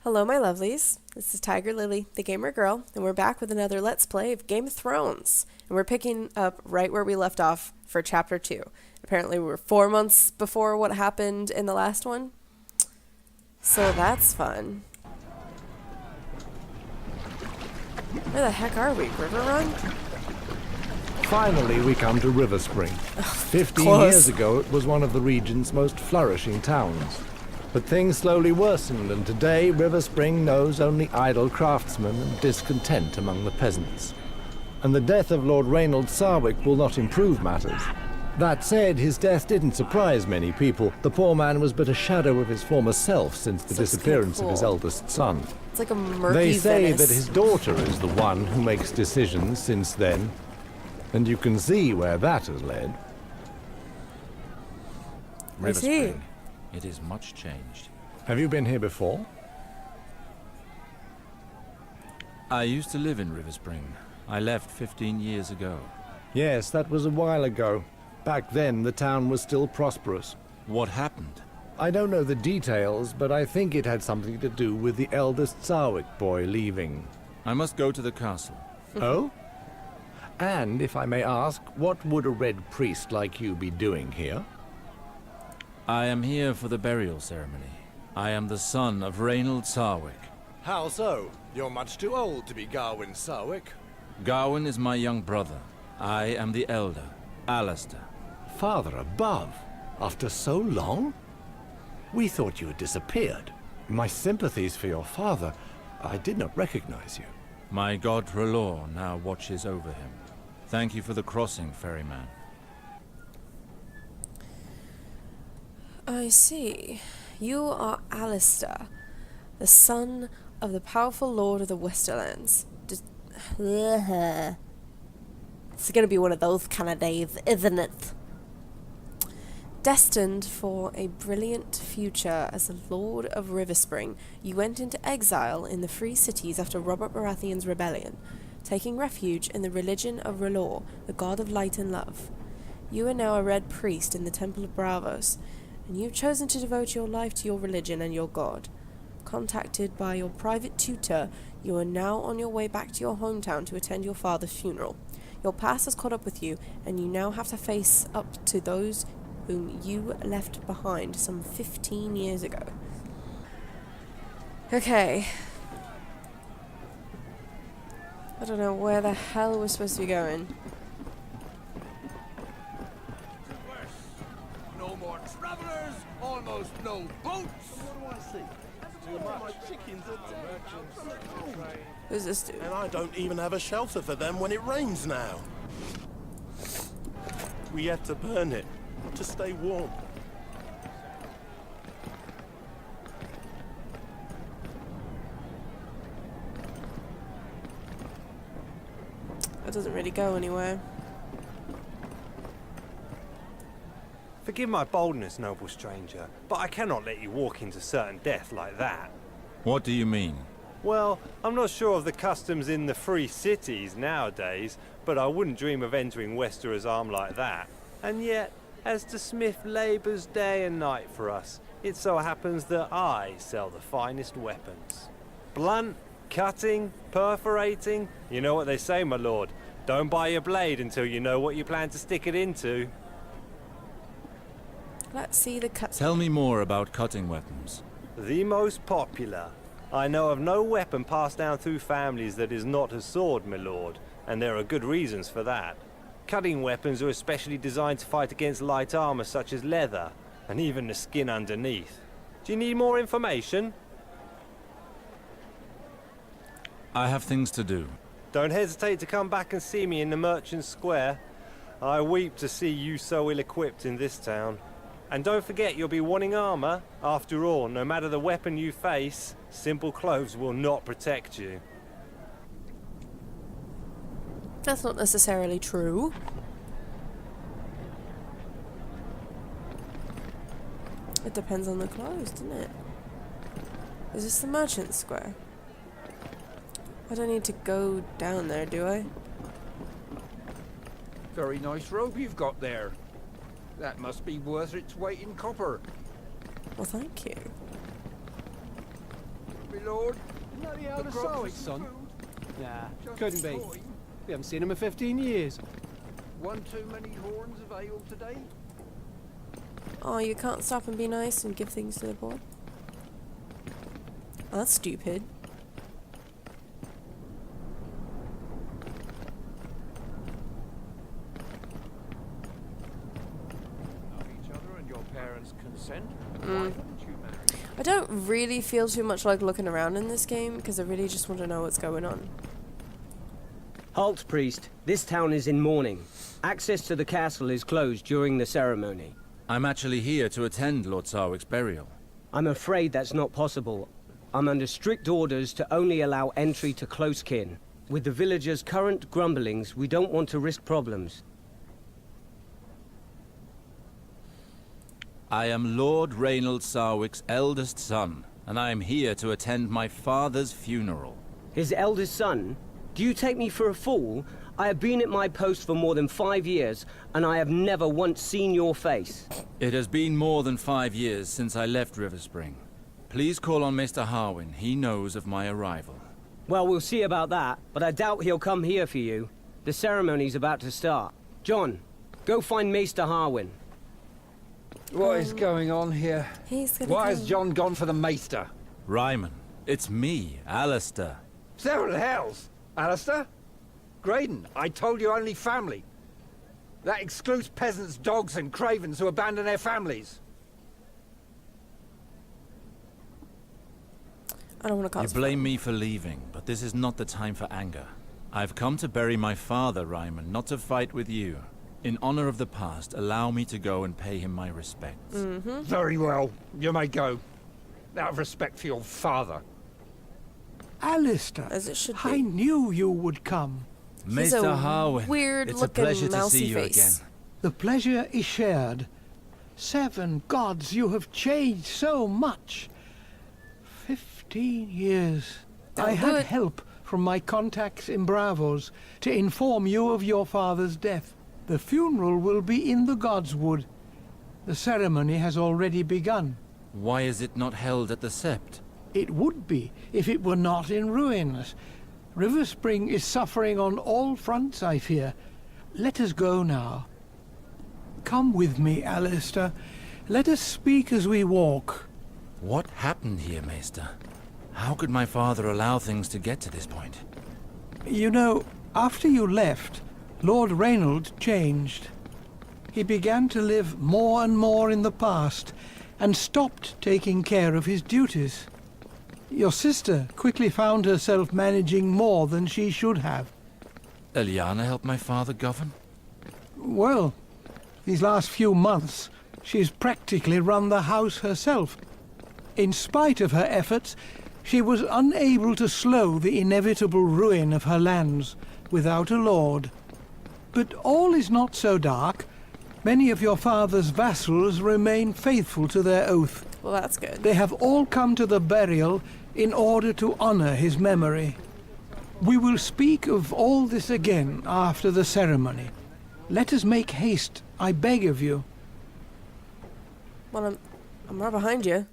Hello, my lovelies. This is TigerLily, the gamer girl, and we're back with another Let's Play of Game of Thrones. And we're picking up right where we left off for Chapter 2. Apparently, we were 4 months before what happened in the last one. So that's fun. Where the heck are we? River Run? Finally, we come to Riverspring. 15 Close. years ago, it was one of the region's most flourishing towns. But things slowly worsened, and today Riverspring knows only idle craftsmen and discontent among the peasants. And the death of Lord Reynold Sarwyck will not improve matters. That said, his death didn't surprise many people. The poor man was but a shadow of his former self since the disappearance of his eldest son. It's like a murky They say Venice. that his daughter is the one who makes decisions since then. And you can see where that has led. I see. Riverspring. It is much changed. Have you been here before? I used to live in Riverspring. I left 15 years ago. Yes, that was a while ago. Back then, the town was still prosperous. What happened? I don't know the details, but I think it had something to do with the eldest Sarwyck boy leaving. I must go to the castle. Oh? And, if I may ask, what would a red priest like you be doing here? I am here for the burial ceremony. I am the son of Reynold Sarwyck. How so? You're much too old to be Gawain Sarwyck. Gawain is my young brother. I am the elder, Alistair. Father above, after so long? We thought you had disappeared. My sympathies for your father. I did not recognize you. My god R'hllor now watches over him. Thank you for the crossing, ferryman. I see. You are Alistair, the son of the powerful lord of the Westerlands. It's gonna be one of those kind of days, isn't it? Destined for a brilliant future as the Lord of Riverspring, you went into exile in the Free Cities after Robert Baratheon's rebellion, taking refuge in the religion of R'hllor, the god of light and love. You are now a red priest in the Temple of Bravos, and you've chosen to devote your life to your religion and your god. Contacted by your private tutor, you are now on your way back to your hometown to attend your father's funeral. Your past has caught up with you, and you now have to face up to those whom you left behind some 15 years ago. Okay. I don't know where the hell we're supposed to be going. No more travelers, almost no boats. What do I see? Too much. Chickens are Who's this dude? and I don't even have a shelter for them when it rains now. We had to burn it to stay warm. That doesn't really go anywhere. Forgive my boldness, noble stranger, but I cannot let you walk into certain death like that. What do you mean? Well, I'm not sure of the customs in the free cities nowadays, but I wouldn't dream of entering Westerer's arm like that. And yet, as the smith labours day and night for us, it so happens that I sell the finest weapons. Blunt, cutting, perforating, you know what they say, my lord. Don't buy your blade until you know what you plan to stick it into. Let's see the cut. Tell me more about cutting weapons. The most popular. I know of no weapon passed down through families that is not a sword, my lord, and there are good reasons for that. Cutting weapons are especially designed to fight against light armor such as leather, and even the skin underneath. Do you need more information? I have things to do. Don't hesitate to come back and see me in the Merchant Square. I weep to see you so ill-equipped in this town. And don't forget you'll be wanting armor. After all, no matter the weapon you face, simple clothes will not protect you. That's not necessarily true. It depends on the clothes, doesn't it? Is this the Merchant Square? I don't need to go down there, do I? Very nice robe you've got there. That must be worth its weight in copper. Well, thank you. me lord. Not the The elder grub for Sarwyck, some son? food. Nah, Just couldn't a be. coin. We haven't seen him in 15 years. One too many horns of ale today? Oh, you can't stop and be nice and give things to the boy? Oh, that's stupid. Love each other and your parents' consent. Why wouldn't you marry? I don't really feel too much like looking around in this game because I really just want to know what's going on. Halt, priest. This town is in mourning. Access to the castle is closed during the ceremony. I'm actually here to attend Lord Sarwyck's burial. I'm afraid that's not possible. I'm under strict orders to only allow entry to close kin. With the villagers' current grumblings, we don't want to risk problems. I am Lord Reynold Sarwyck's eldest son, and I am here to attend my father's funeral. His eldest son? Do you take me for a fool? I have been at my post for more than 5 years, and I have never once seen your face. It has been more than 5 years since I left Riverspring. Please call on Mr. Harwin. He knows of my arrival. Well, we'll see about that, but I doubt he'll come here for you. The ceremony's about to start. John, go find Maester Harwin. What is going on here? He's gonna Why come. has John gone for the maester? Ryman, it's me, Alistair. Several hells! Alistair? Graydon, I told you only family. That excludes peasants, dogs and cravens who abandon their families. I don't want to You cause blame me for leaving, but this is not the time for anger. I've come to bury my father, Ryman, not to fight with you. In honor of the past, allow me to go and pay him my respects. Very well, you may go. Out of respect for your father. Alistair, As it should be. I knew you would come. He's a Mr. Harwin, weird it's a looking pleasure to mousy see you face. again. The pleasure is shared. 7 gods, you have changed so much. 15 years. I had good. help from my contacts in Bravos to inform you of your father's death. The funeral will be in the Godswood. The ceremony has already begun. Why is it not held at the Sept? It would be if it were not in ruins. Riverspring is suffering on all fronts, I fear. Let us go now. Come with me, Alistair. Let us speak as we walk. What happened here, Maester? How could my father allow things to get to this point? You know, after you left, Lord Reynold changed. He began to live more and more in the past, and stopped taking care of his duties. Your sister quickly found herself managing more than she should have. Eliana helped my father govern? Well, these last few months, she's practically run the house herself. In spite of her efforts, she was unable to slow the inevitable ruin of her lands without a lord. But all is not so dark. Many of your father's vassals remain faithful to their oath. Well, that's good. They have all come to the burial in order to honor his memory. We will speak of all this again after the ceremony. Let us make haste, I beg of you. Well, I'm right behind you.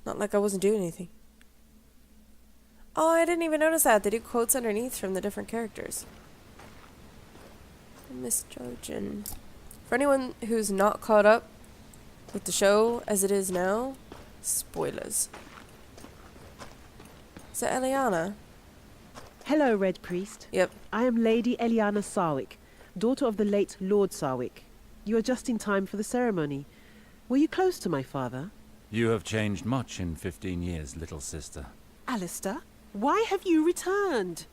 Not like I wasn't doing anything. Oh, I didn't even notice that. They do quotes underneath from the different characters. Miss Trojan. For anyone who's not caught up with the show as it is now, spoilers. Is that Eliana? Hello, Red Priest. Yep. I am Lady Eliana Sarwyck, daughter of the late Lord Sarwyck. You are just in time for the ceremony. Were you close to my father? You have changed much in 15 years, little sister. Alistair, why have you returned?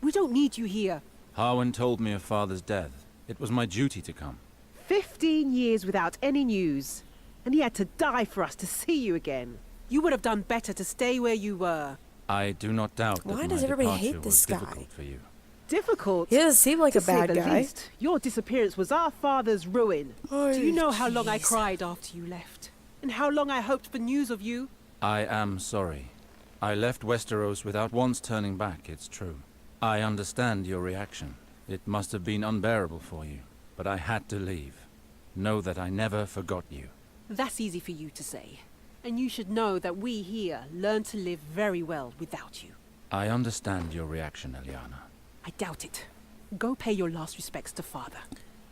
We don't need you here. Harwin told me of father's death. It was my duty to come. 15 years without any news. And he had to die for us to see you again. You would have done better to stay where you were. I do not doubt that Why my does everybody departure hate this was guy? difficult for you. Difficult? He doesn't seem like To a bad say the guy. least, your disappearance was our father's ruin. Oh, Do you know how long I jeez. cried after you left? And how long I hoped for news of you? I am sorry. I left Westeros without once turning back, it's true. I understand your reaction. It must have been unbearable for you, but I had to leave. Know that I never forgot you. That's easy for you to say. And you should know that we here learn to live very well without you. I understand your reaction, Eliana. I doubt it. Go pay your last respects to father.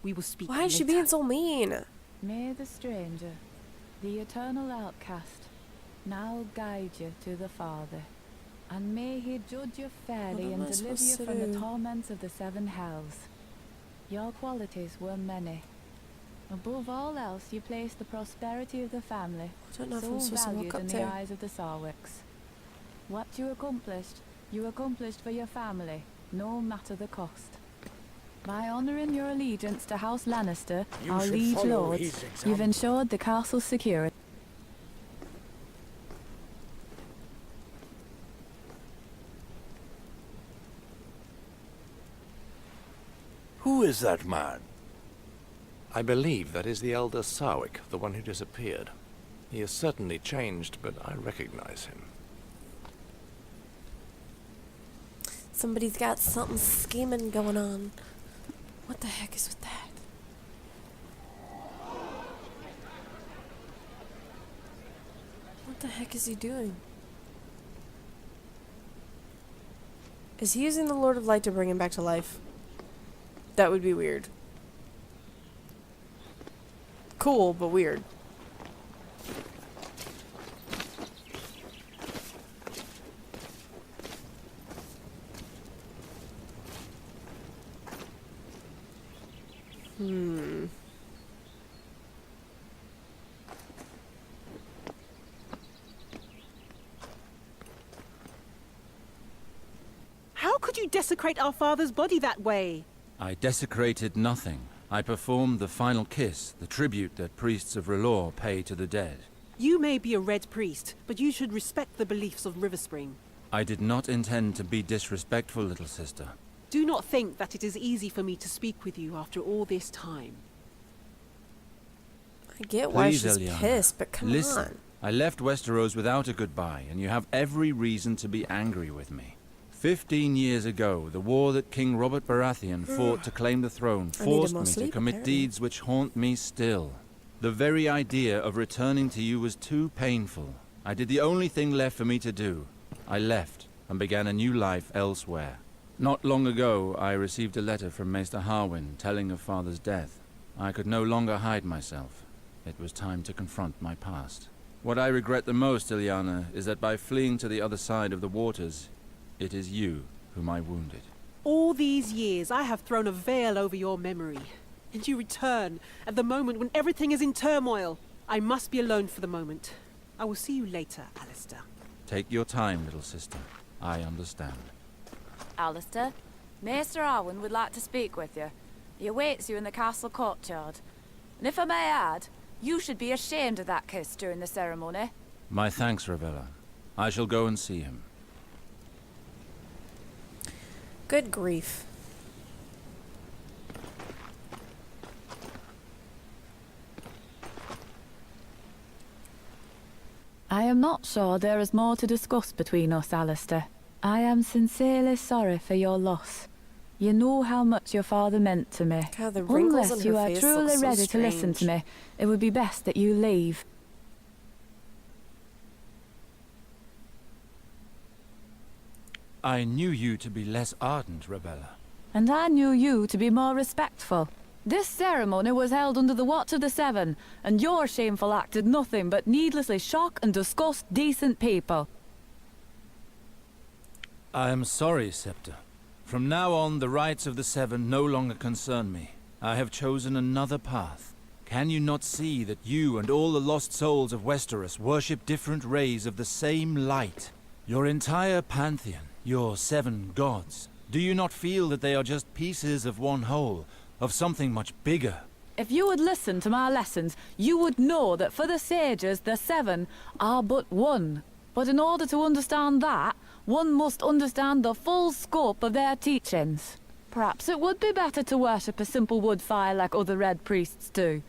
We will speak Why is she later. being so mean? May the stranger, the eternal outcast, now guide you to the Father, and may he judge you fairly What am and I deliver you supposed to from the do? torments of the seven hells. Your qualities were many. Above all else, you placed the prosperity of the family, I don't know if so I'm supposed to valued walk in up the there. eyes of the Sarwicks. What you accomplished for your family, no matter the cost. By honouring your allegiance to House Lannister, You our should liege follow lords, his example. you've ensured the castle's security. Who is that man? I believe that is the elder Sarwyck, the one who disappeared. He has certainly changed, but I recognize him. Somebody's got something scheming going on. What the heck is with that? What the heck is he doing? Is he using the Lord of Light to bring him back to life? That would be weird. Cool, but weird. How could you desecrate our father's body that way? I desecrated nothing. I performed the final kiss, the tribute that priests of R'hllor pay to the dead. You may be a red priest, but you should respect the beliefs of Riverspring. I did not intend to be disrespectful, little sister. Do not think that it is easy for me to speak with you after all this time. I get why Please, she's Eliana, pissed, but come listen. on. I left Westeros without a goodbye, and you have every reason to be angry with me. 15 years ago, the war that King Robert Baratheon fought to claim the throne I needed forced more me to sleep, commit apparently. deeds which haunt me still. The very idea of returning to you was too painful. I did the only thing left for me to do. I left and began a new life elsewhere. Not long ago, I received a letter from Maester Harwin telling of Father's death. I could no longer hide myself. It was time to confront my past. What I regret the most, Ilyana, is that by fleeing to the other side of the waters, it is you whom I wounded. All these years I have thrown a veil over your memory, and you return at the moment when everything is in turmoil. I must be alone for the moment. I will see you later, Alistair. Take your time, little sister. I understand. Alistair, Maester Arwen would like to speak with you. He awaits you in the castle courtyard. And if I may add, you should be ashamed of that kiss during the ceremony. My thanks, Ravella. I shall go and see him. Good grief. I am not sure there is more to discuss between us, Alistair. I am sincerely sorry for your loss. You know how much your father meant to me. God, the wrinkles Unless on you her are face truly look so ready to listen to strange. me, it would be best that you leave. I knew you to be less ardent, Ravella. And I knew you to be more respectful. This ceremony was held under the watch of the Seven, and your shameful act did nothing but needlessly shock and disgust decent people. I am sorry, Scepter. From now on, the rights of the Seven no longer concern me. I have chosen another path. Can you not see that you and all the lost souls of Westeros worship different rays of the same light? Your entire pantheon, your 7 gods, do you not feel that they are just pieces of one whole, of something much bigger? If you would listen to my lessons, you would know that for the sages, the 7 are but one. But in order to understand that, one must understand the full scope of their teachings. Perhaps it would be better to worship a simple wood fire like other red priests do.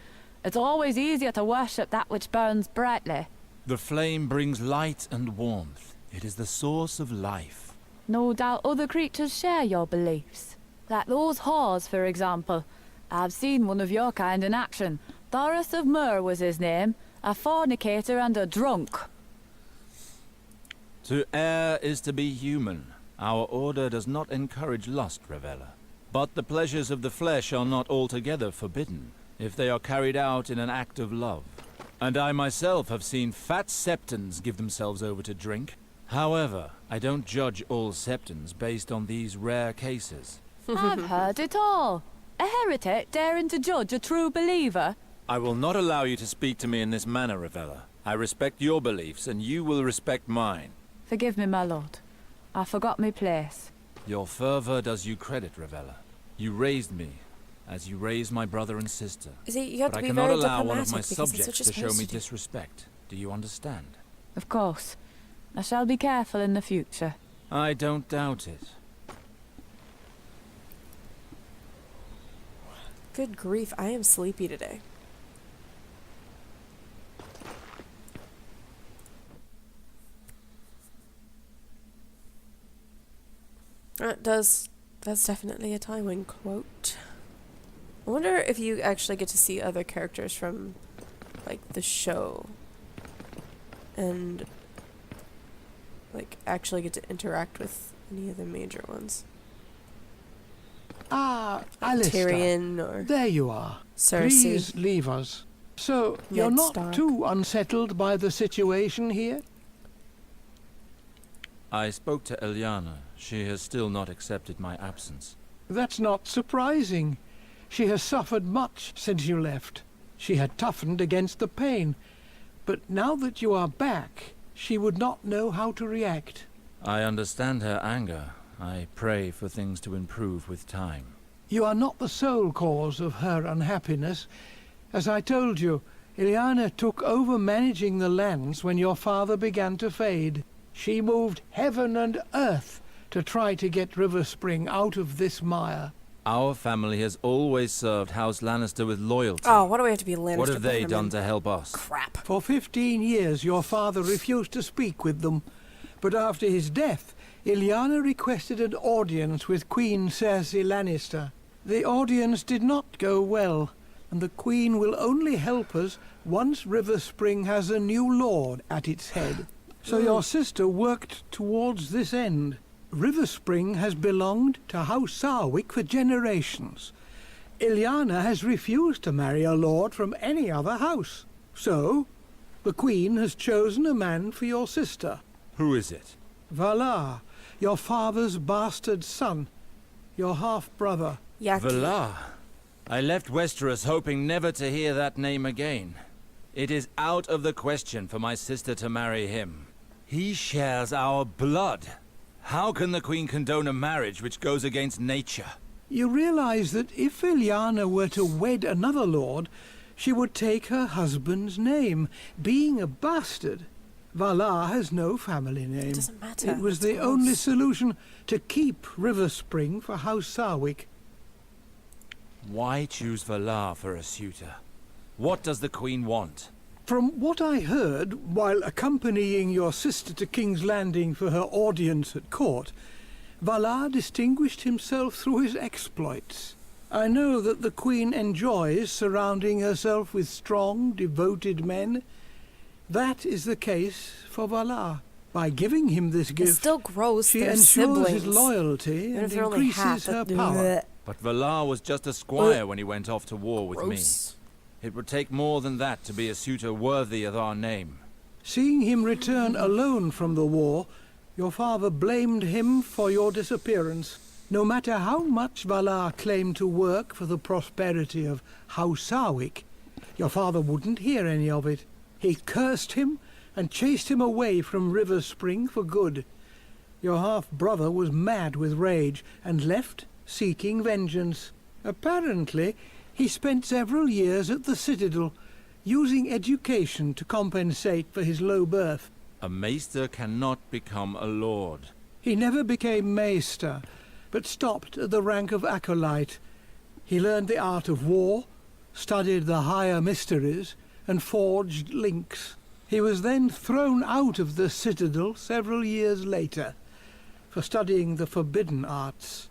It's always easier to worship that which burns brightly. The flame brings light and warmth. It is the source of life. No doubt other creatures share your beliefs. Like those whores, for example. I've seen one of your kind in action. Thoros of Myr was his name, a fornicator and a drunk. To err is to be human. Our order does not encourage lust, Ravella. But the pleasures of the flesh are not altogether forbidden, if they are carried out in an act of love. And I myself have seen fat septons give themselves over to drink. However, I don't judge all septons based on these rare cases. I've heard it all. A heretic daring to judge a true believer? I will not allow you to speak to me in this manner, Ravella. I respect your beliefs, and you will respect mine. Forgive me, my lord. I forgot my place. Your fervor does you credit, Ravella. You raised me, as you raised my brother and sister. See, you have But to I be cannot very allow one of diplomatic my because that's subjects what to you're show supposed me to do. disrespect. Do you understand? Of course. I shall be careful in the future. I don't doubt it. Good grief, I am sleepy today. That's definitely a Tywin quote. I wonder if you actually get to see other characters from, like, the show. And, like, actually get to interact with any of the major ones. Ah, Like Alistair. Tyrion or There you are. Cersei. Please leave us. So, you're Ned not Stark. too unsettled by the situation here? I spoke to Eliana. She has still not accepted my absence. That's not surprising. She has suffered much since you left. She had toughened against the pain. But now that you are back, she would not know how to react. I understand her anger. I pray for things to improve with time. You are not the sole cause of her unhappiness. As I told you, Ileana took over managing the lands when your father began to fade. She moved heaven and earth to try to get Riverspring out of this mire. Our family has always served House Lannister with loyalty. Oh, why do we have to be Lannister? What have they Bannerman? done to help us? Crap. For 15 years your father refused to speak with them, but after his death, Ileana requested an audience with Queen Cersei Lannister. The audience did not go well, and the Queen will only help us once Riverspring has a new lord at its head. So your sister worked towards this end. Riverspring has belonged to House Sarwyck for generations. Ileana has refused to marry a lord from any other house. So, the Queen has chosen a man for your sister. Who is it? Valar, your father's bastard son, your half-brother. Yaki. Valar. I left Westeros hoping never to hear that name again. It is out of the question for my sister to marry him. He shares our blood. How can the Queen condone a marriage which goes against nature? You realize that if Ileana were to wed another lord, she would take her husband's name. Being a bastard, Valar has no family name. It doesn't matter. It was It's the gross. only solution to keep Riverspring for House Sarwyck. Why choose Valar for a suitor? What does the Queen want? From what I heard while accompanying your sister to King's Landing for her audience at court, Valar distinguished himself through his exploits. I know that the Queen enjoys surrounding herself with strong, devoted men. That is the case for Valar. By giving him this It's gift, still gross. she They're ensures siblings. his loyalty Even and if they're only half, increases her that- power. But Valar was just a squire when he went off to war with Gross. me. It would take more than that to be a suitor worthy of our name. Seeing him return alone from the war, your father blamed him for your disappearance. No matter how much Valar claimed to work for the prosperity of House Sarwyck, your father wouldn't hear any of it. He cursed him and chased him away from Riverspring for good. Your half-brother was mad with rage and left seeking vengeance. Apparently, he spent several years at the Citadel, using education to compensate for his low birth. A maester cannot become a lord. He never became maester, but stopped at the rank of acolyte. He learned the art of war, studied the higher mysteries, and forged links. He was then thrown out of the Citadel several years later for studying the forbidden arts.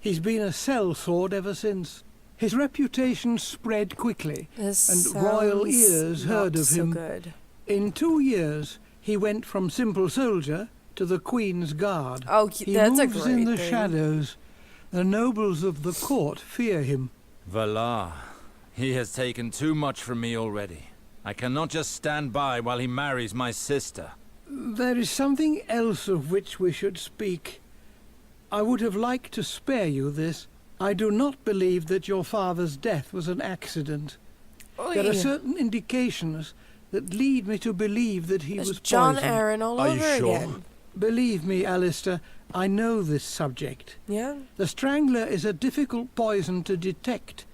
He's been a sellsword ever since. His reputation spread quickly, This and royal sounds ears heard not of so him. good. In 2 years, he went from simple soldier to the Queen's Guard. Oh, He that's a moves great in the thing. shadows. The nobles of the court fear him. Valar, he has taken too much from me already. I cannot just stand by while he marries my sister. There is something else of which we should speak. I would have liked to spare you this. I do not believe that your father's death was an accident. There are certain indications that lead me to believe that he It's was John poisoned. Aaron all Are you over sure? again. Believe me, Alistair, I know this subject. Yeah? The strangler is a difficult poison to detect,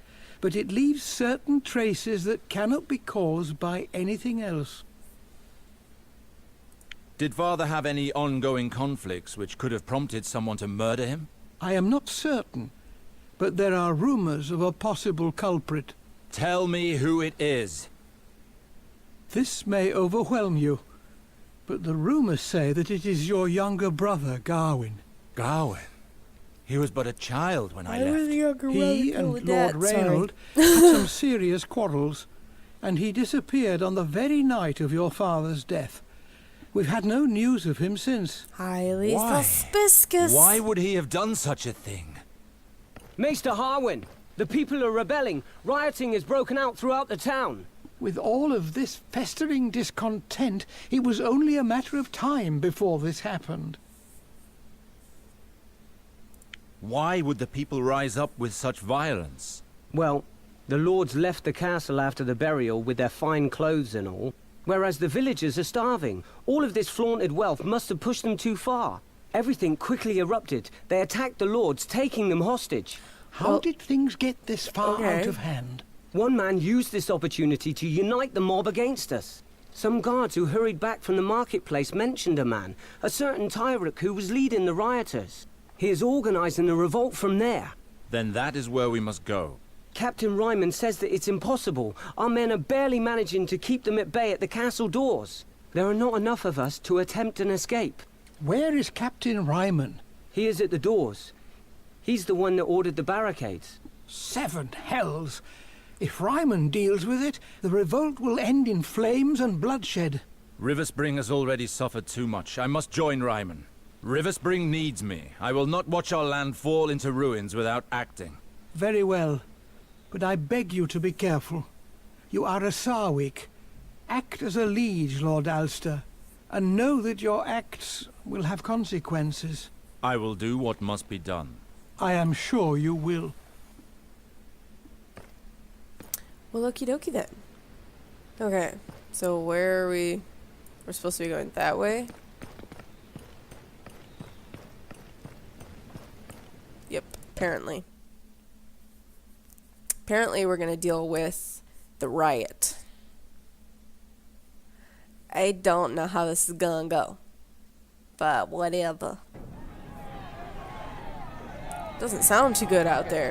but it leaves certain traces that cannot be caused by anything else. Did father have any ongoing conflicts which could have prompted someone to murder him? I am not certain, but there are rumors of a possible culprit. Tell me who it is. This may overwhelm you, but the rumors say that it is your younger brother, Gawain. Gawain? He was but a child when I Why was left. the younger He brother and with Lord that? Sorry. Reynold had some serious quarrels, and he disappeared on the very night of your father's death. We've had no news of him since. Highly Why? suspicious. Why would he have done such a thing? Maester Harwin, the people are rebelling. Rioting has broken out throughout the town. With all of this festering discontent, it was only a matter of time before this happened. Why would the people rise up with such violence? Well, the lords left the castle after the burial with their fine clothes and all, whereas the villagers are starving. All of this flaunted wealth must have pushed them too far. Everything quickly erupted. They attacked the lords, taking them hostage. How did things get this far okay. out of hand? One man used this opportunity to unite the mob against us. Some guards who hurried back from the marketplace mentioned a man, a certain Sarwyck, who was leading the rioters. He is organizing a revolt from there. Then that is where we must go. Captain Ryman says that it's impossible. Our men are barely managing to keep them at bay at the castle doors. There are not enough of us to attempt an escape. Where is Captain Ryman? He is at the doors. He's the one that ordered the barricades. 7 hells! If Ryman deals with it, the revolt will end in flames and bloodshed. Riverspring has already suffered too much. I must join Ryman. Riverspring needs me. I will not watch our land fall into ruins without acting. Very well, but I beg you to be careful. You are a Sarwyck. Act as a liege, Lord Alster, and know that your acts will have consequences. I will do what must be done. I am sure you will. Well, okie dokie then. Okay, so where are we? We're supposed to be going that way? Yep, apparently. Apparently we're gonna deal with the riot. I don't know how this is gonna go, but whatever. Doesn't sound too good out there.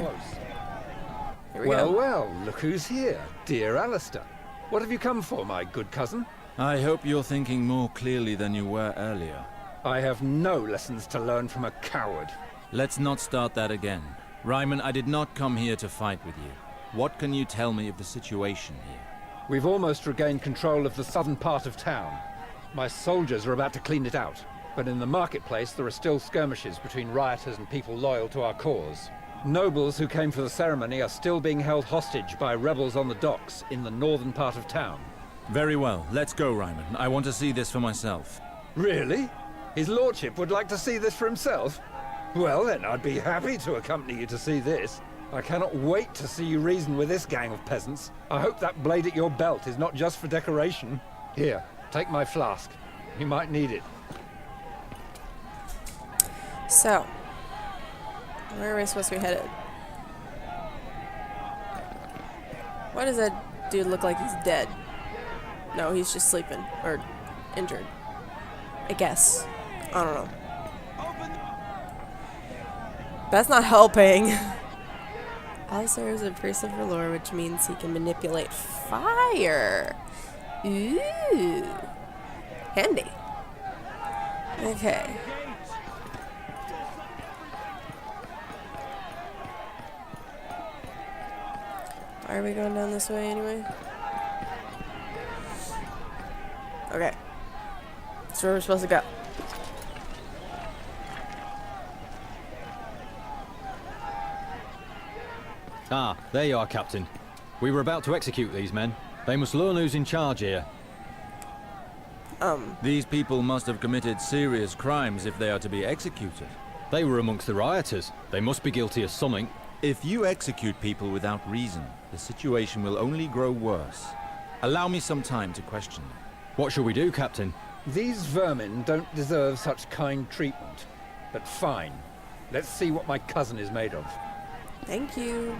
Here we Well, go. well, look who's here. Dear Alistair. What have you come for, my good cousin? I hope you're thinking more clearly than you were earlier. I have no lessons to learn from a coward. Let's not start that again. Ryman, I did not come here to fight with you. What can you tell me of the situation here? We've almost regained control of the southern part of town. My soldiers are about to clean it out. But in the marketplace, there are still skirmishes between rioters and people loyal to our cause. Nobles who came for the ceremony are still being held hostage by rebels on the docks in the northern part of town. Very well. Let's go, Ryman. I want to see this for myself. Really? His lordship would like to see this for himself? Well then, I'd be happy to accompany you to see this. I cannot wait to see you reason with this gang of peasants. I hope that blade at your belt is not just for decoration. Here, take my flask. You might need it. So, where are we supposed to be headed? Why does that dude look like he's dead? No, he's just sleeping. Or injured. I guess. I don't know. That's not helping. Alistair is a priest of Valor, which means he can manipulate fire. Ooh. Handy. Okay. Are we going down this way anyway? Okay. That's where we're supposed to go. Ah, there you are, Captain. We were about to execute these men. They must learn who's in charge here. These people must have committed serious crimes if they are to be executed. They were amongst the rioters. They must be guilty of something. If you execute people without reason, the situation will only grow worse. Allow me some time to question them. What shall we do, Captain? These vermin don't deserve such kind treatment. But fine. Let's see what my cousin is made of. Thank you.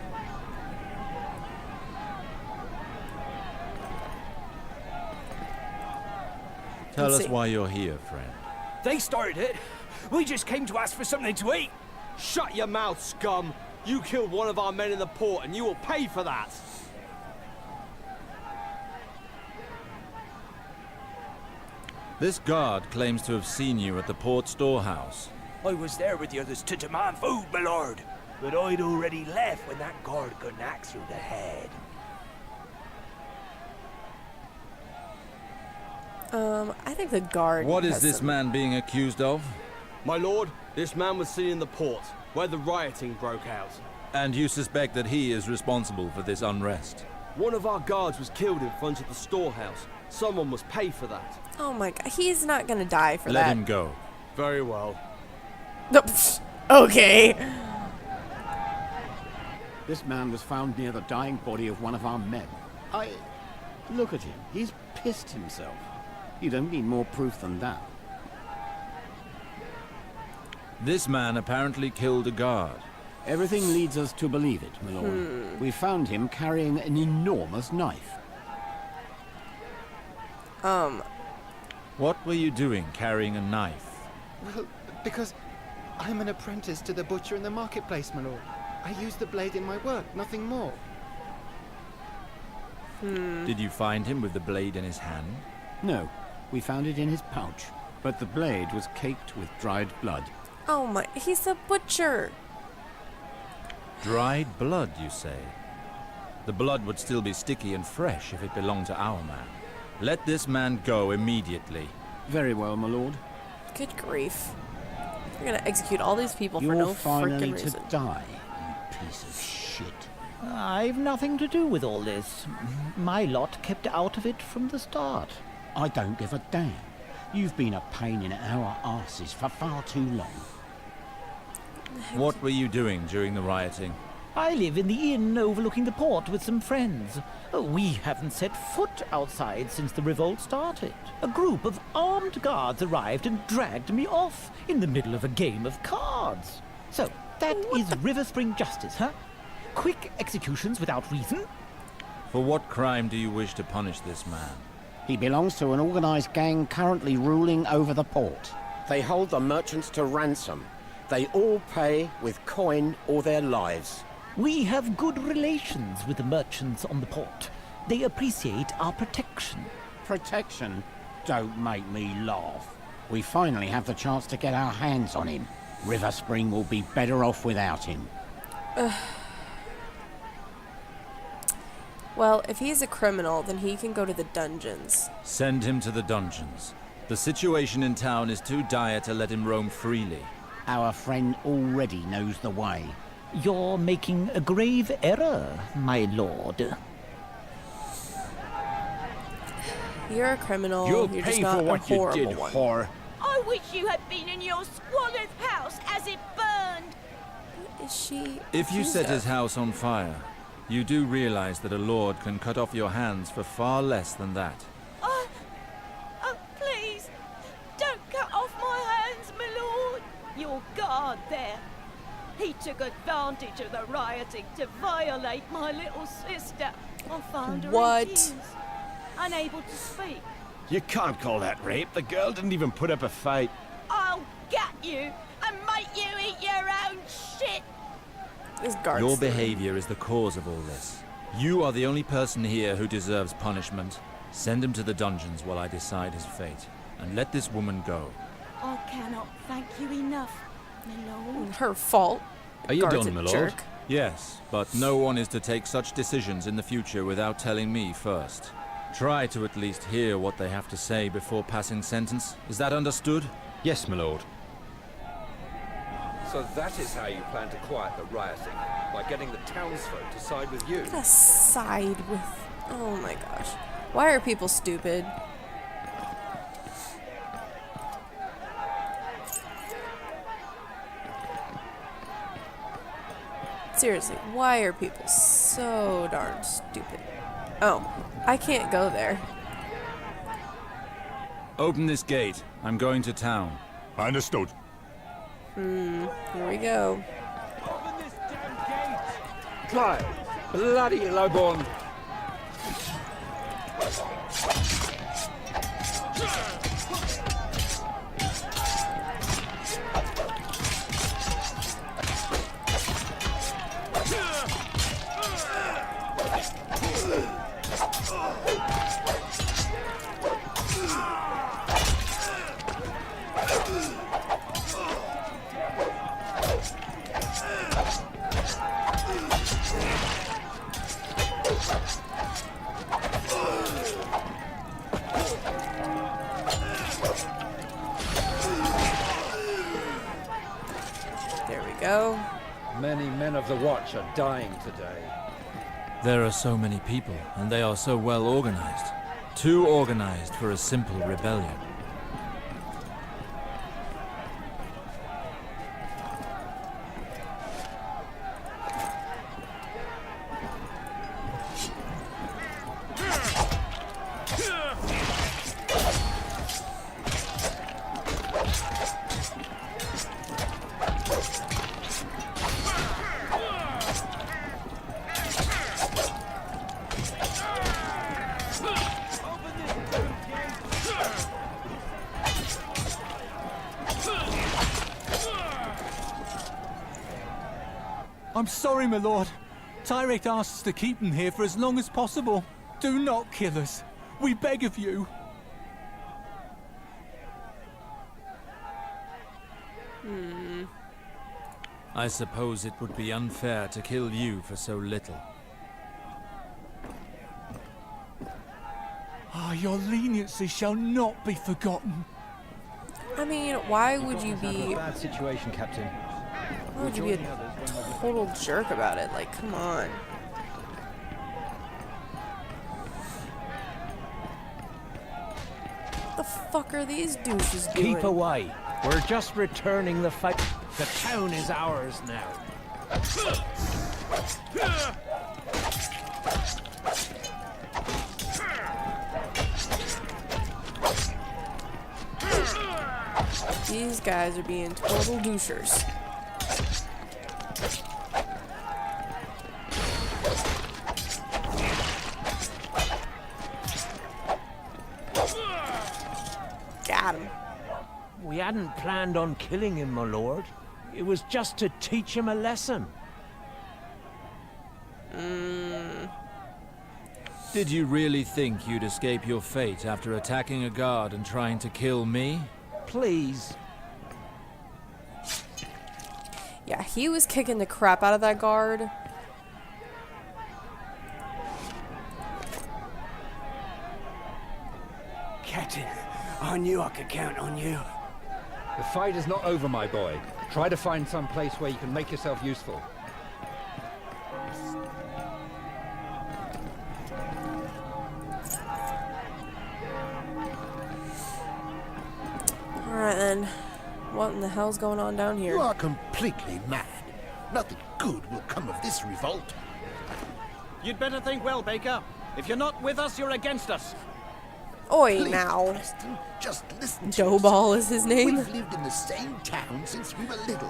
Tell us why you're here, friend. They started it. We just came to ask for something to eat. Shut your mouth, scum. You killed one of our men in the port, and you will pay for that. This guard claims to have seen you at the port storehouse. I was there with the others to demand food, my lord. But I'd already left when that guard got an axe through the head. I think the guard. What is this man being accused of? My lord, this man was seen in the port, where the rioting broke out. And you suspect that he is responsible for this unrest? One of our guards was killed in front of the storehouse. Someone must pay for that. Oh my god, he's not gonna die for that. Let him go. Very well. Okay. This man was found near the dying body of one of our men. Look at him. He's pissed himself. You don't need more proof than that. This man apparently killed a guard. Everything leads us to believe it, my lord. We found him carrying an enormous knife. What were you doing carrying a knife? Well, because I'm an apprentice to the butcher in the marketplace, my lord. I use the blade in my work, nothing more. Did you find him with the blade in his hand? No, we found it in his pouch, but the blade was caked with dried blood. Oh my, he's a butcher. Dried blood, you say? The blood would still be sticky and fresh if it belonged to our man. Let this man go immediately. Very well, my lord. Good grief. You're gonna execute all these people for no freaking reason. To die, you piece of shit. I've nothing to do with all this. My lot kept out of it from the start. I don't give a damn. You've been a pain in our asses for far too long. What were you doing during the rioting? I live in the inn overlooking the port with some friends. We haven't set foot outside since the revolt started. A group of armed guards arrived and dragged me off in the middle of a game of cards. So, that is Riverspring justice, huh? Quick executions without reason? For what crime do you wish to punish this man? He belongs to an organized gang currently ruling over the port. They hold the merchants to ransom. They all pay with coin or their lives. We have good relations with the merchants on the port. They appreciate our protection. Protection? Don't make me laugh. We finally have the chance to get our hands on him. Riverspring will be better off without him. Well, if he's a criminal, then he can go to the dungeons. Send him to the dungeons. The situation in town is too dire to let him roam freely. Our friend already knows the way. You're making a grave error, my lord. You're a criminal. You'll You're pay just not for what a you horrible did, one. whore. I wish you had been in your squalid house as it burned. Is she? If you set his house on fire, you do realize that a lord can cut off your hands for far less than that. Oh, please, don't cut off my hands, my lord. Your guard there. He took advantage of the rioting to violate my little sister. I found her in tears, unable to speak. You can't call that rape. The girl didn't even put up a fight. I'll get you and make you eat your own shit. Your behavior is the cause of all this. You are the only person here who deserves punishment. Send him to the dungeons while I decide his fate. And let this woman go. I cannot thank you enough, my lord. Her fault. Are you Guard's done, a my lord? jerk. Yes, but no one is to take such decisions in the future without telling me first. Try to at least hear what they have to say before passing sentence. Is that understood? Yes, my lord. So that is how you plan to quiet the rioting, by getting the townsfolk to side with you. To side with... Oh my gosh. Why are people stupid? Seriously, why are people so darn stupid? Oh, I can't go there. Open this gate. I'm going to town. Understood. Here we go. Fly! Bloody lowborn! There we go. Many men of the Watch are dying today. There are so many people, and they are so well organized. Too organized for a simple rebellion. I'm sorry, my lord. Tyrek asked us to keep him here for as long as possible. Do not kill us. We beg of you. I suppose it would be unfair to kill you for so little. Ah, your leniency shall not be forgotten. I mean, why would you be... Bad situation, Captain. Why would you be a total jerk about it? Like, come on. What the fuck are these douches doing? Keep away. We're just returning the fight. The town is ours now. These guys are being total douchers. Got him. We hadn't planned on killing him, my lord. It was just to teach him a lesson. Did you really think you'd escape your fate after attacking a guard and trying to kill me? Please. Yeah, he was kicking the crap out of that guard. Captain, I knew I could count on you. The fight is not over, my boy. Try to find some place where you can make yourself useful. Alright then. What in the hell's going on down here? You are completely mad. Nothing good will come of this revolt. You'd better think well, Baker. If you're not with us, you're against us. Oi, Please, now. Preston, just listen to Doughball is his name. We've lived in the same town since we were little.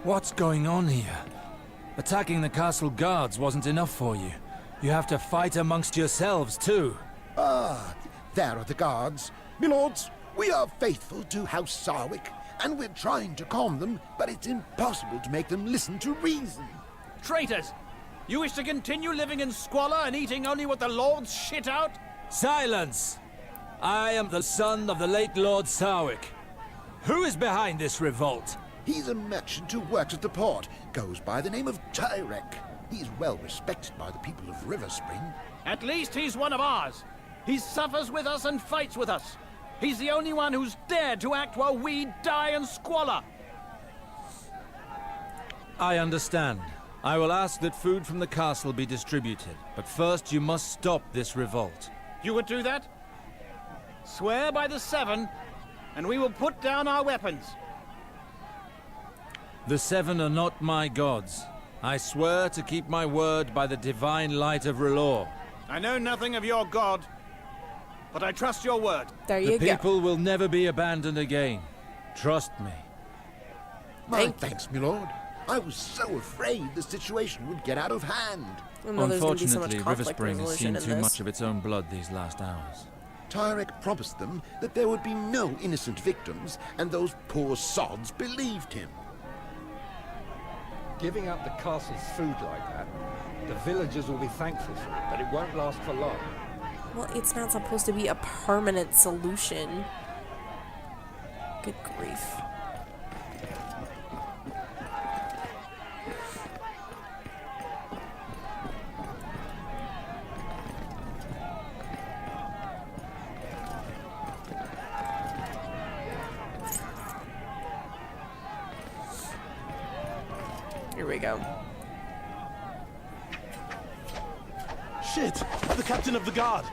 What's going on here? Attacking the castle guards wasn't enough for you. You have to fight amongst yourselves, too. Ah, there are the guards. Milords, we are faithful to House Sarwyck, and we're trying to calm them, but it's impossible to make them listen to reason. Traitors! You wish to continue living in squalor and eating only what the lords shit out? Silence! I am the son of the late Lord Sarwyck. Who is behind this revolt? He's a merchant who works at the port. Goes by the name of Sarwyck. He's well respected by the people of Riverspring. At least he's one of ours. He suffers with us and fights with us. He's the only one who's dared to act while we die in squalor. I understand. I will ask that food from the castle be distributed, but first you must stop this revolt. You would do that? Swear by the Seven, and we will put down our weapons. The Seven are not my gods. I swear to keep my word by the divine light of R'hllor. I know nothing of your god, but I trust your word. There you the go. people will never be abandoned again. Trust me. Thanks, my lord. I was so afraid the situation would get out of hand. Unfortunately, Riverspring has seen too much of its own blood these last hours. Sarwyck promised them that there would be no innocent victims, and those poor sods believed him. Giving up the castle's food like that, the villagers will be thankful for it, but it won't last for long. Well, it's not supposed to be a permanent solution. Good grief. Here we go. Shit! The captain of the guard!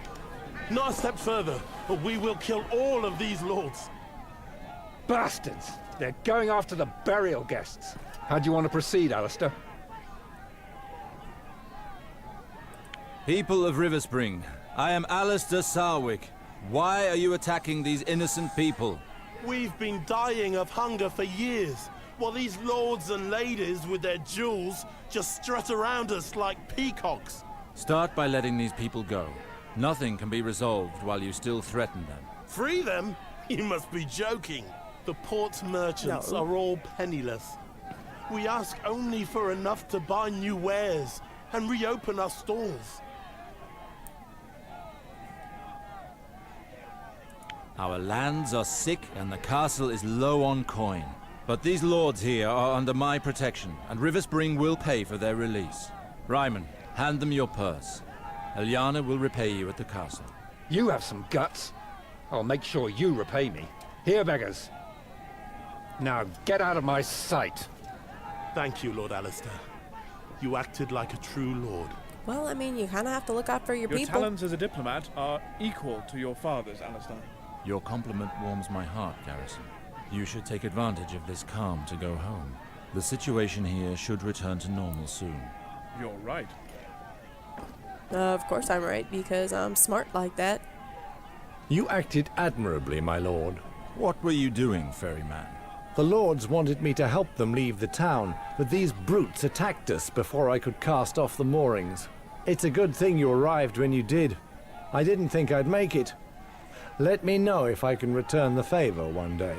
Not a step further, or we will kill all of these lords. Bastards! They're going after the burial guests. How do you want to proceed, Alistair? People of Riverspring, I am Alistair Sarwyck. Why are you attacking these innocent people? We've been dying of hunger for years, while these lords and ladies with their jewels just strut around us like peacocks. Start by letting these people go. Nothing can be resolved while you still threaten them. Free them? You must be joking. The port's merchants are all penniless. We ask only for enough to buy new wares and reopen our stalls. Our lands are sick and the castle is low on coin. But these lords here are under my protection, and Riverspring will pay for their release. Ryman, hand them your purse. Eliana will repay you at the castle. You have some guts. I'll make sure you repay me. Here, beggars. Now get out of my sight. Thank you, Lord Alistair. You acted like a true lord. Well, I mean, you kind of have to look out for your people. Your talents as a diplomat are equal to your father's, Alistair. Your compliment warms my heart, Garrison. You should take advantage of this calm to go home. The situation here should return to normal soon. You're right. Of course I'm right, because I'm smart like that. You acted admirably, my lord. What were you doing, ferryman? The lords wanted me to help them leave the town, but these brutes attacked us before I could cast off the moorings. It's a good thing you arrived when you did. I didn't think I'd make it. Let me know if I can return the favor one day.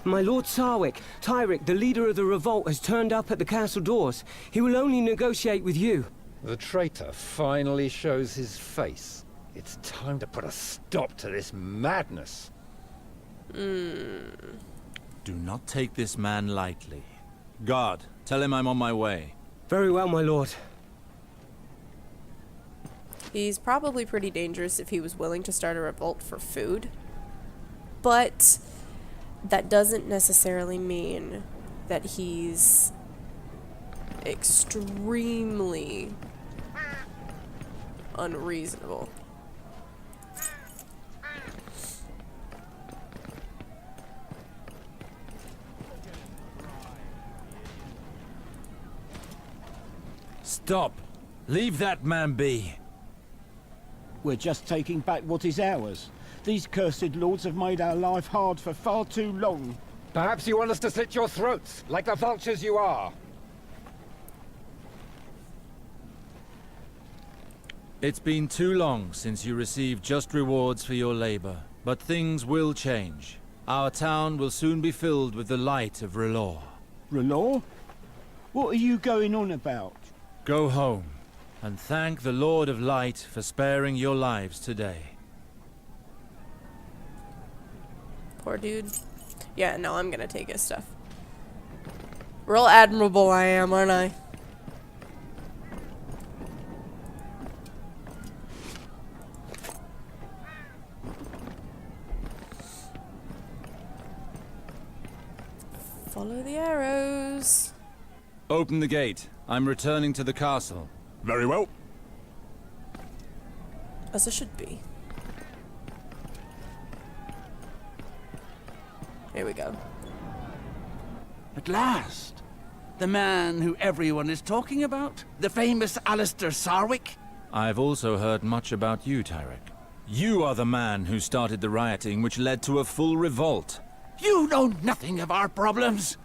My lord Sarwyck, Tyrek, the leader of the revolt, has turned up at the castle doors. He will only negotiate with you. The traitor finally shows his face. It's time to put a stop to this madness. Do not take this man lightly. Guard, tell him I'm on my way. Very well, my lord. He's probably pretty dangerous if he was willing to start a revolt for food. But that doesn't necessarily mean that he's extremely unreasonable. Stop! Leave that man be! We're just taking back what is ours. These cursed lords have made our life hard for far too long. Perhaps you want us to slit your throats, like the vultures you are. It's been too long since you received just rewards for your labor, but things will change. Our town will soon be filled with the light of R'hllor. R'hllor? What are you going on about? Go home, and thank the Lord of Light for sparing your lives today. Poor dude. Yeah, no, I'm gonna take his stuff. Real admirable I am, aren't I? Follow the arrows. Open the gate. I'm returning to the castle. Very well. As it should be. Here we go. At last. The man who everyone is talking about? The famous Alistair Sarwyck? I've also heard much about you, Tyrek. You are the man who started the rioting which led to a full revolt. You know nothing of our problems.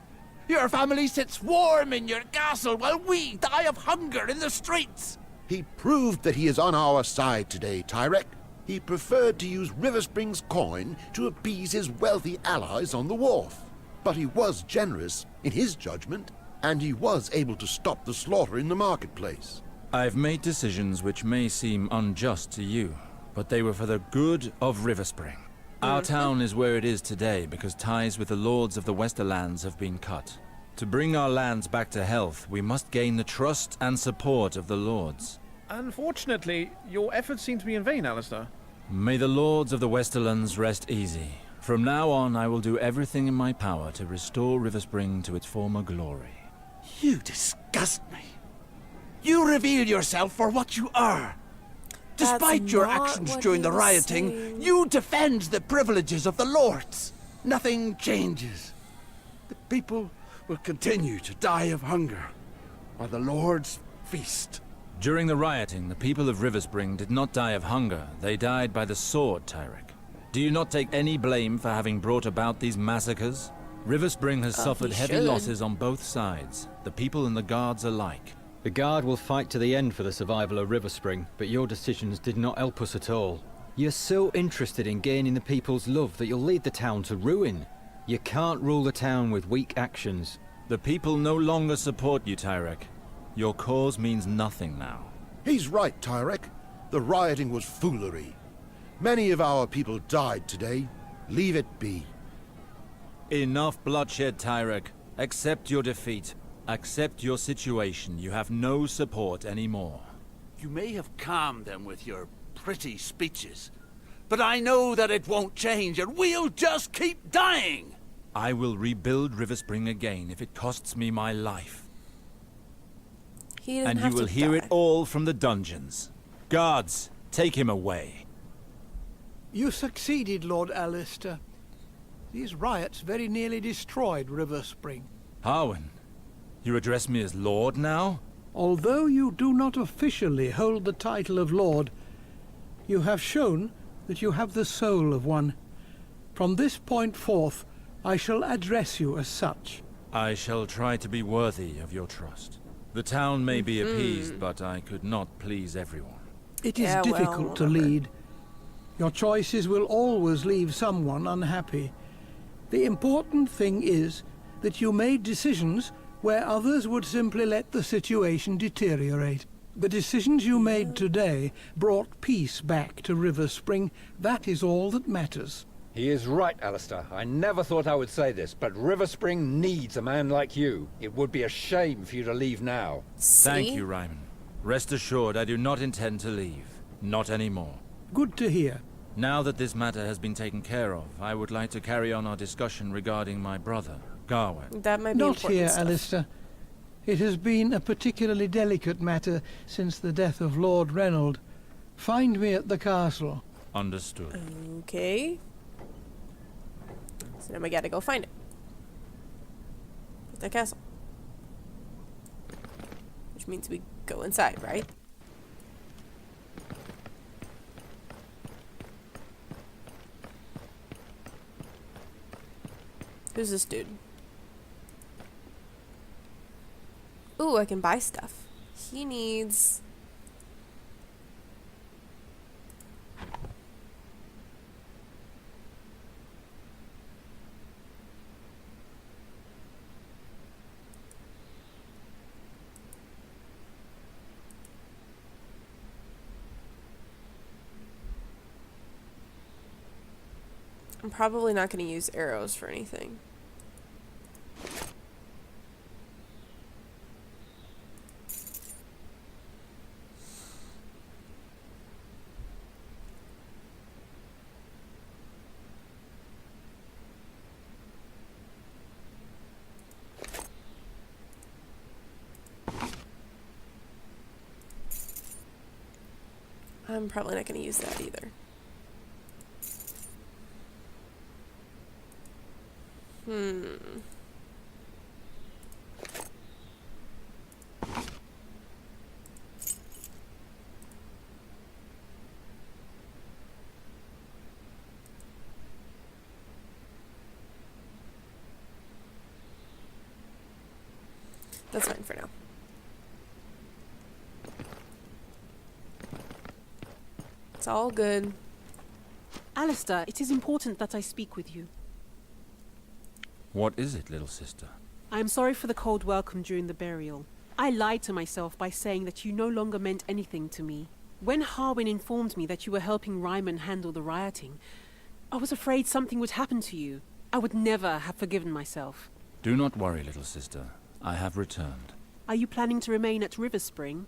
Your family sits warm in your castle while we die of hunger in the streets. He proved that he is on our side today, Tyrek. He preferred to use Riverspring's coin to appease his wealthy allies on the wharf. But he was generous in his judgment, and he was able to stop the slaughter in the marketplace. I've made decisions which may seem unjust to you, but they were for the good of Riverspring. Our town is where it is today because ties with the lords of the Westerlands have been cut. To bring our lands back to health, we must gain the trust and support of the lords. Unfortunately, your efforts seem to be in vain, Alistair. May the lords of the Westerlands rest easy. From now on, I will do everything in my power to restore Riverspring to its former glory. You disgust me. You reveal yourself for what you are. Despite your actions during the rioting, you defend the privileges of the lords. Nothing changes. The people will continue to die of hunger, while the lords feast. During the rioting, the people of Riverspring did not die of hunger. They died by the sword, Tyrek. Do you not take any blame for having brought about these massacres? Riverspring has suffered heavy losses on both sides, the people and the guards alike. The Guard will fight to the end for the survival of Riverspring, but your decisions did not help us at all. You're so interested in gaining the people's love that you'll lead the town to ruin. You can't rule the town with weak actions. The people no longer support you, Tyrek. Your cause means nothing now. He's right, Tyrek. The rioting was foolery. Many of our people died today. Leave it be. Enough bloodshed, Tyrek. Accept your defeat. Accept your situation. You have no support anymore. You may have calmed them with your pretty speeches, but I know that it won't change and we'll just keep dying! I will rebuild Riverspring again if it costs me my life. And you will hear it all from the dungeons. Guards, take him away. You succeeded, Lord Alistair. These riots very nearly destroyed Riverspring. Harwin, you address me as Lord now? Although you do not officially hold the title of Lord, you have shown that you have the soul of one. From this point forth, I shall address you as such. I shall try to be worthy of your trust. The town may be appeased, but I could not please everyone. It is difficult to lead. Your choices will always leave someone unhappy. The important thing is that you made decisions where others would simply let the situation deteriorate. The decisions you made today brought peace back to Riverspring. That is all that matters. He is right, Alistair. I never thought I would say this, but Riverspring needs a man like you. It would be a shame for you to leave now. Thank you, Ryman. Rest assured, I do not intend to leave. Not anymore. Good to hear. Now that this matter has been taken care of, I would like to carry on our discussion regarding my brother, Garwin. That might be Not important here, stuff. Alistair. It has been a particularly delicate matter since the death of Lord Reynold. Find me at the castle. Understood. Okay. So now we gotta go find it. At the castle. Which means we go inside, right? Who's this dude? Ooh, I can buy stuff. He needs... I'm probably not going to use arrows for anything. I'm probably not going to use that either. That's fine for now. It's all good. Alistair, it is important that I speak with you. What is it, little sister? I am sorry for the cold welcome during the burial. I lied to myself by saying that you no longer meant anything to me. When Harwin informed me that you were helping Ryman handle the rioting, I was afraid something would happen to you. I would never have forgiven myself. Do not worry, little sister. I have returned. Are you planning to remain at Riverspring?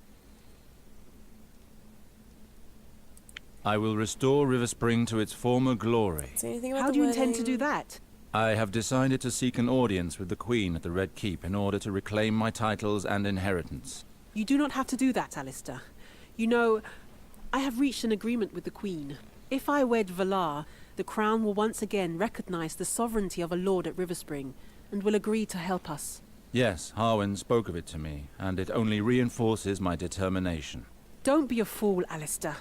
I will restore Riverspring to its former glory. How do you intend to do that? I have decided to seek an audience with the Queen at the Red Keep in order to reclaim my titles and inheritance. You do not have to do that, Alistair. You know, I have reached an agreement with the Queen. If I wed Valar, the Crown will once again recognize the sovereignty of a lord at Riverspring, and will agree to help us. Yes, Harwin spoke of it to me, and it only reinforces my determination. Don't be a fool, Alistair.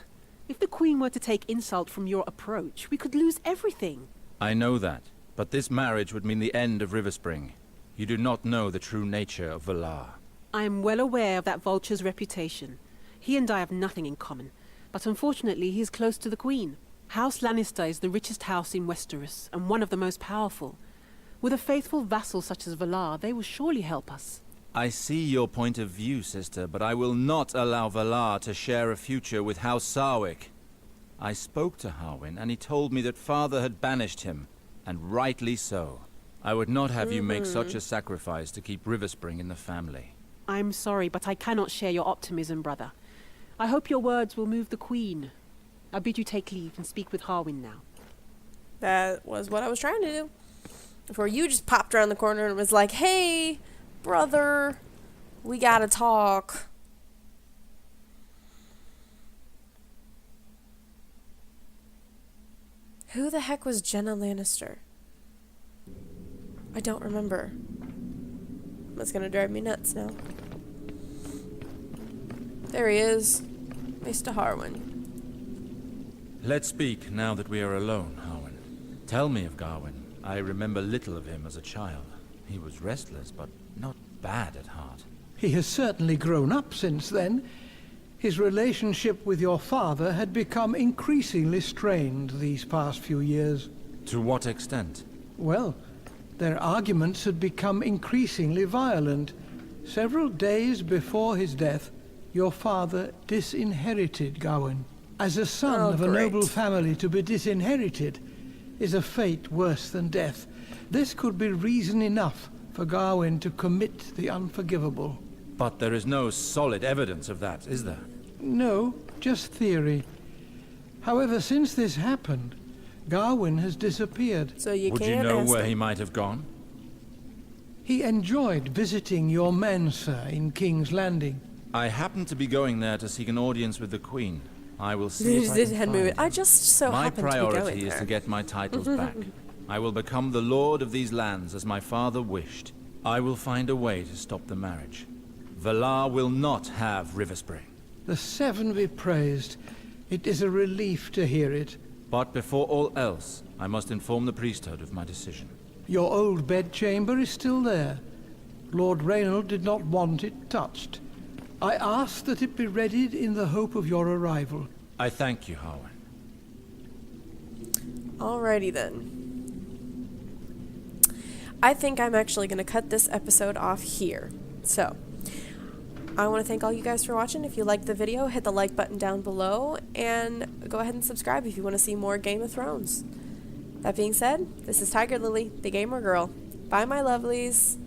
If the Queen were to take insult from your approach, we could lose everything. I know that, but this marriage would mean the end of Riverspring. You do not know the true nature of Valar. I am well aware of that vulture's reputation. He and I have nothing in common, but unfortunately he is close to the Queen. House Lannister is the richest house in Westeros, and one of the most powerful. With a faithful vassal such as Valar, they will surely help us. I see your point of view, sister, but I will not allow Valar to share a future with House Sarwyck. I spoke to Harwin, and he told me that father had banished him, and rightly so. I would not have you make such a sacrifice to keep Riverspring in the family. I'm sorry, but I cannot share your optimism, brother. I hope your words will move the Queen. I bid you take leave and speak with Harwin now. That was what I was trying to do. Before you just popped around the corner and was like, hey, brother, we gotta talk. Who the heck was Jenna Lannister? I don't remember. That's gonna drive me nuts now. There he is. Mr. Harwin. Let's speak now that we are alone, Harwin. Tell me of Garwin. I remember little of him as a child. He was restless, but not bad at heart. He has certainly grown up since then. His relationship with your father had become increasingly strained these past few years. To what extent? Well, their arguments had become increasingly violent. Several days before his death, your father disinherited Gawain. As a son of a noble family, to be disinherited is a fate worse than death. This could be reason enough for Gawain to commit the unforgivable. But there is no solid evidence of that, is there? No, just theory. However, since this happened, Gawain has disappeared. So you Would you know where he might have gone? He enjoyed visiting your men, sir, in King's Landing. I happened to be going there to seek an audience with the Queen. I will see if I can find him. I just so happened to be going there. My priority is to get my titles back. I will become the lord of these lands as my father wished. I will find a way to stop the marriage. Valar will not have Riverspring. The Seven be praised. It is a relief to hear it. But before all else, I must inform the priesthood of my decision. Your old bedchamber is still there. Lord Reynald did not want it touched. I asked that it be readied in the hope of your arrival. I thank you, Harwin. Alrighty then. I think I'm actually going to cut this episode off here. So, I want to thank all you guys for watching. If you liked the video, hit the like button down below, and go ahead and subscribe if you want to see more Game of Thrones. That being said, this is TigerLily, the gamer girl. Bye, my lovelies.